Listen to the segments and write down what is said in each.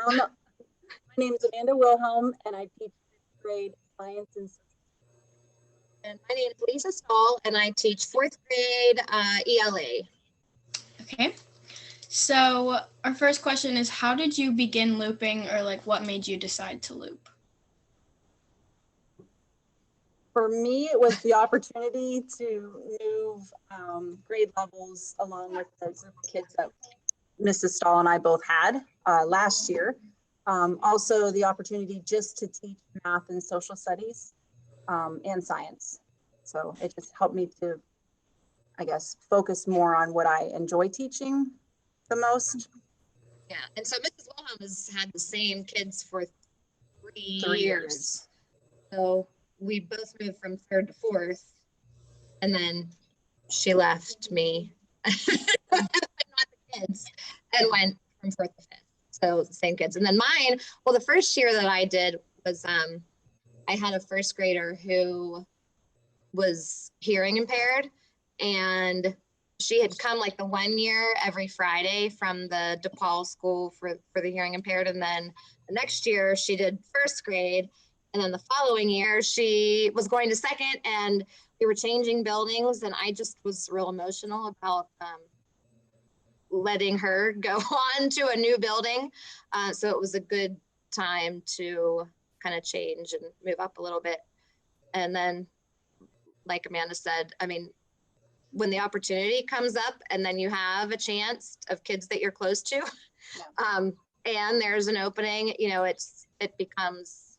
My name is Amanda Wilhelm, and I teach fifth grade science and social. And my name is Lisa Stahl, and I teach fourth grade ELA. Okay. So our first question is, how did you begin looping, or like what made you decide to loop? For me, it was the opportunity to move grade levels along with the group of kids that Mrs. Stahl and I both had last year. Also, the opportunity just to teach math and social studies and science. So it just helped me to, I guess, focus more on what I enjoy teaching the most. Yeah, and so Mrs. Wilhelm has had the same kids for 3 3 years. So we both moved from third to fourth, and then she left me, but not the kids, and went from fourth to fifth. So the same kids. And then mine, well, the first year that I did was I had a first grader who was hearing impaired, and she had come like the 1 year every Friday from the DePaul school for the hearing impaired. And then the next year she did first grade. And then the following year she was going to second, and we were changing buildings. And I just was real emotional about letting her go on to a new building. So it was a good time to kind of change and move up a little bit. And then, like Amanda said, I mean, when the opportunity comes up and then you have a chance of kids that you're close to, and there's an opening, you know, it becomes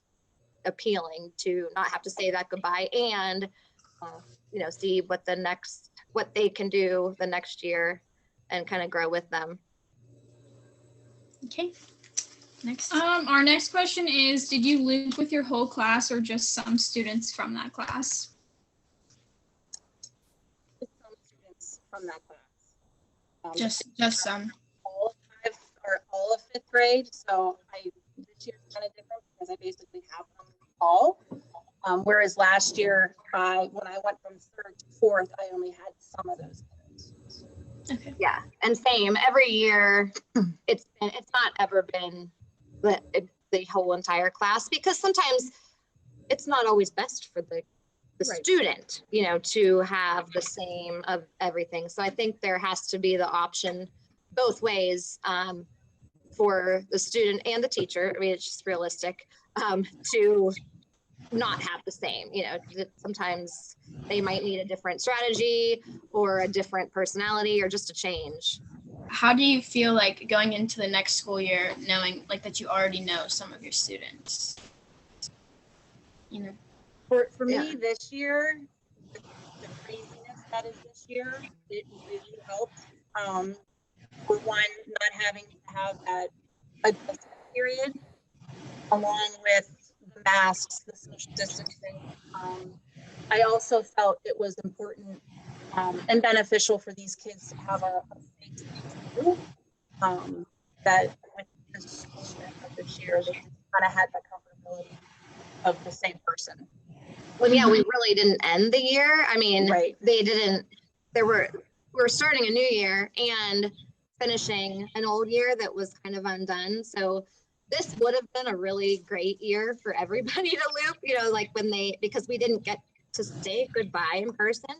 appealing to not have to say that goodbye and, you know, see what they can do the next year and kind of grow with them. Okay. Next. Our next question is, did you loop with your whole class or just some students from that class? Some students from that class. Just some. All of fifth grade. So this year's kind of different because I basically have them all. Whereas last year, when I went from third to fourth, I only had some of those kids. Okay. Yeah, and same every year. It's not ever been the whole entire class, because sometimes it's not always best for the Right. student, you know, to have the same of everything. So I think there has to be the option both ways, for the student and the teacher. I mean, it's just realistic, to not have the same, you know, sometimes they might need a different strategy or a different personality or just a change. How do you feel like going into the next school year, knowing like that you already know some of your students? You know. For me this year, the craziness that is this year, it really helped. For one, not having to have that adjustment period, along with the masks, the social distancing. I also felt it was important and beneficial for these kids to have a face too. That with this year, they kind of had that comfortability of the same person. Well, yeah, we really didn't end the year. I mean, Right. We're starting a new year and finishing an old year that was kind of undone. So this would have been a really great year for everybody to loop, you know, like because we didn't get to say goodbye in person.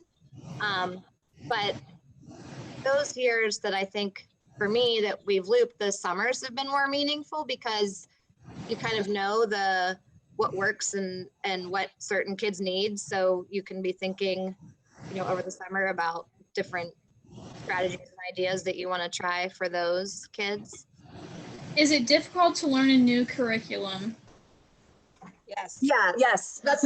But those years that I think for me that we've looped, the summers have been more meaningful because you kind of know what works and what certain kids need. So you can be thinking, you know, over the summer about different strategies and ideas that you want to try for those kids. Is it difficult to learn a new curriculum? Yes. Yeah. Yes. That's,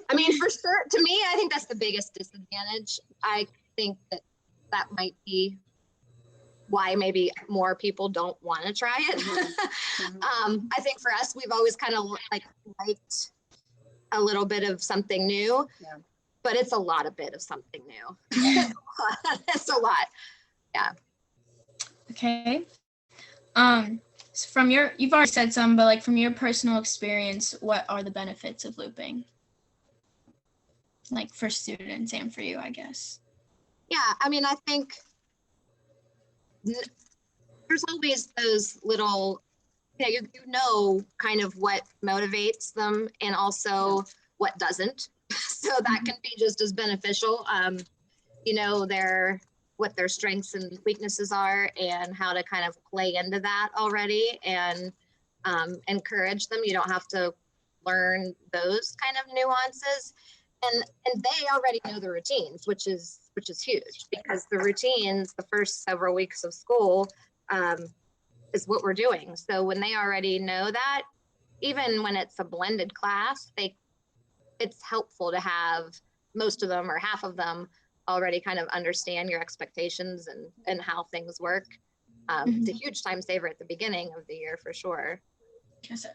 I mean, for sure, to me, I think that's the biggest disadvantage. I think that might be why maybe more people don't want to try it. I think for us, we've always kind of liked a little bit of something new, but it's a lot of bit of something new. It's a lot. Yeah. Okay. So you've already said some, but like from your personal experience, what are the benefits of looping? Like for students and for you, I guess. Yeah, I mean, I think there's always those little yeah, you know kind of what motivates them and also what doesn't. So that can be just as beneficial. You know, what their strengths and weaknesses are and how to kind of play into that already and encourage them. You don't have to learn those kind of nuances. And they already know the routines, which is huge, because the routines, the first several weeks of school, is what we're doing. So when they already know that, even when it's a blended class, it's helpful to have most of them or half of them already kind of understand your expectations and how things work. It's a huge time saver at the beginning of the year for sure.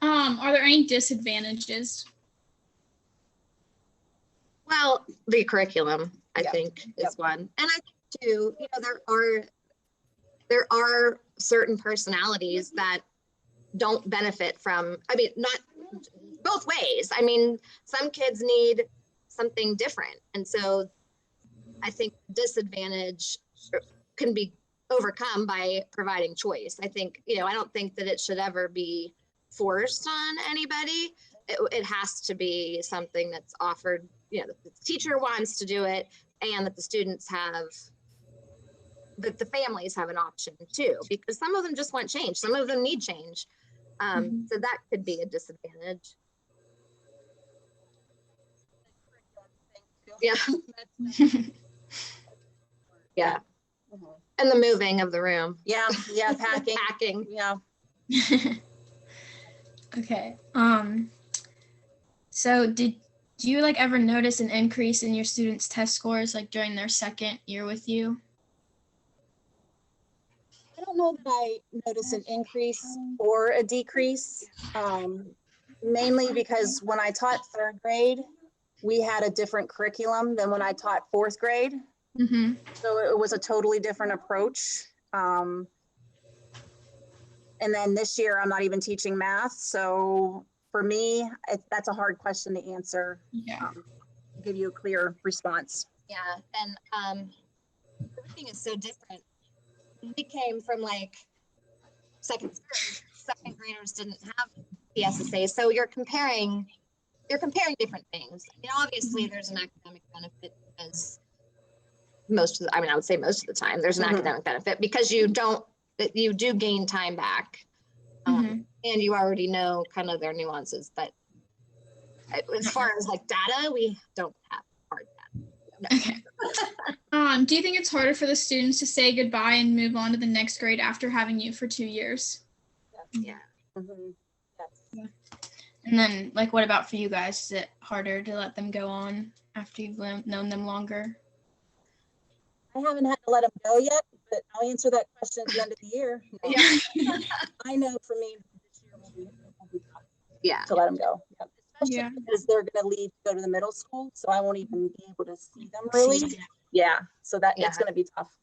Are there any disadvantages? Well, the curriculum, I Yeah. think, Yep. is one. And I think too, you know, there are certain personalities that don't benefit from, I mean, not both ways. I mean, some kids need something different. And so I think disadvantage can be overcome by providing choice. I think, you know, I don't think that it should ever be forced on anybody. It has to be something that's offered, you know, that the teacher wants to do it and that the students have, that the families have an option too, because some of them just want change. Some of them need change. So that could be a disadvantage. Yeah. Yeah. Mhm. And the moving of the room. Yeah, packing. Packing. Yeah. Okay. So do you like ever notice an increase in your students' test scores like during their second year with you? I don't know that I noticed an increase or a decrease, mainly because when I taught third grade, we had a different curriculum than when I taught fourth grade. Mm-hmm. So it was a totally different approach. And then this year, I'm not even teaching math. So for me, that's a hard question to answer, Yeah. give you a clear response. Yeah. And everything is so different. We came from like second graders didn't have PSSA. So you're comparing different things. I mean, obviously there's an academic benefit because I would say most of the time there's an Mhm. academic benefit because you do gain time back. Mhm. And you already know kind of their nuances, but as far as like data, we don't have hard data. Okay. Do you think it's harder for the students to say goodbye and move on to the next grade after having you for 2 years? Yeah. Mhm. Yes. And then, like, what about for you guys? Is it harder to let them go on after you've known them longer? I haven't had to let them go yet, but I'll answer that question at the end of the year. No. Yeah. I know for me, this year will be tough Yeah. to let them go. Yep. Especially Yeah. because they're going to leave to go to the middle school, so I won't even be able to see them really. Yeah, so it's Yeah. going to be tough.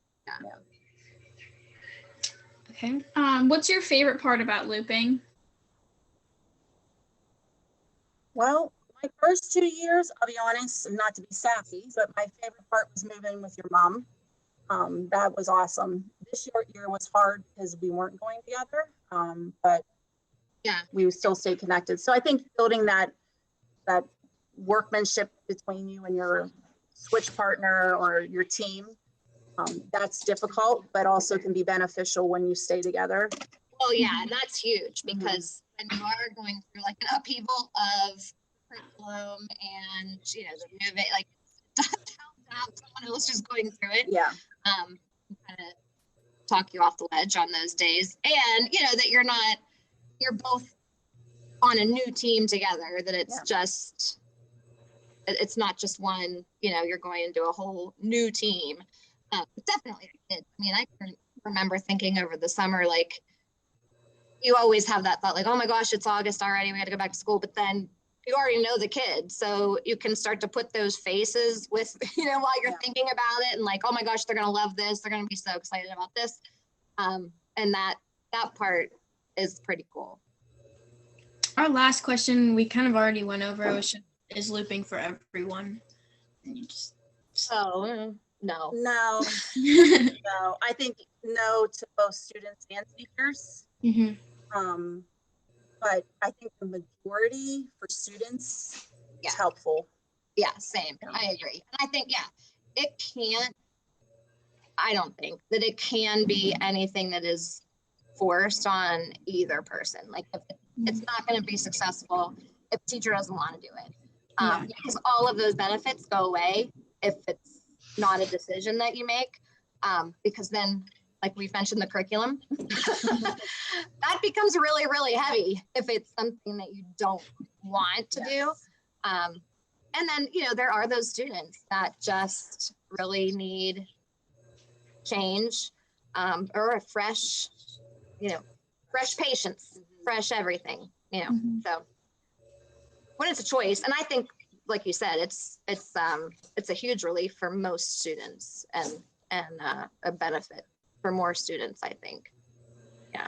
Okay. What's your favorite part about looping? Well, my first 2 years, I'll be honest, not to be sassy, but my favorite part was moving with your mom. That was awesome. This year was hard because we weren't going together, but Yeah. we still stayed connected. So I think building that workmanship between you and your switch partner or your team, that's difficult, but also can be beneficial when you stay together. Well, yeah, and that's huge because when you are going through like an upheaval of curriculum and you know the moving, like to have someone else just going through it, Yeah. kind of talk you off the ledge on those days, and you know that you're both on a new team together. That it's not just one. You know, you're going into a whole new team. Definitely, I mean, I can remember thinking over the summer, like, you always have that thought, like, oh my gosh, it's August already, we got to go back to school. But then you already know the kids, so you can start to put those faces with, you know, while you're thinking about it, and like, oh my gosh, they're going to love this. They're going to be so excited about this. And that part is pretty cool. Our last question we kind of already went over is looping for everyone. And you just So, no. No, no. I think no to both students and teachers. Mhm. but I think the majority for students Yeah. is helpful. Yeah, same. I agree. And I think, I don't think that it can be anything that is forced on either person. Like if it's not going to be successful if the teacher doesn't want to do it. Because all of those benefits go away if it's not a decision that you make. Because then, like we've mentioned, the curriculum, that becomes really, really heavy if it's something that you don't want to do. And then, there are those students that just really need change, or a fresh patience, fresh everything, so when it's a choice. And I think, like you said, it's a huge relief for most students and a benefit for more students, I think. Yeah.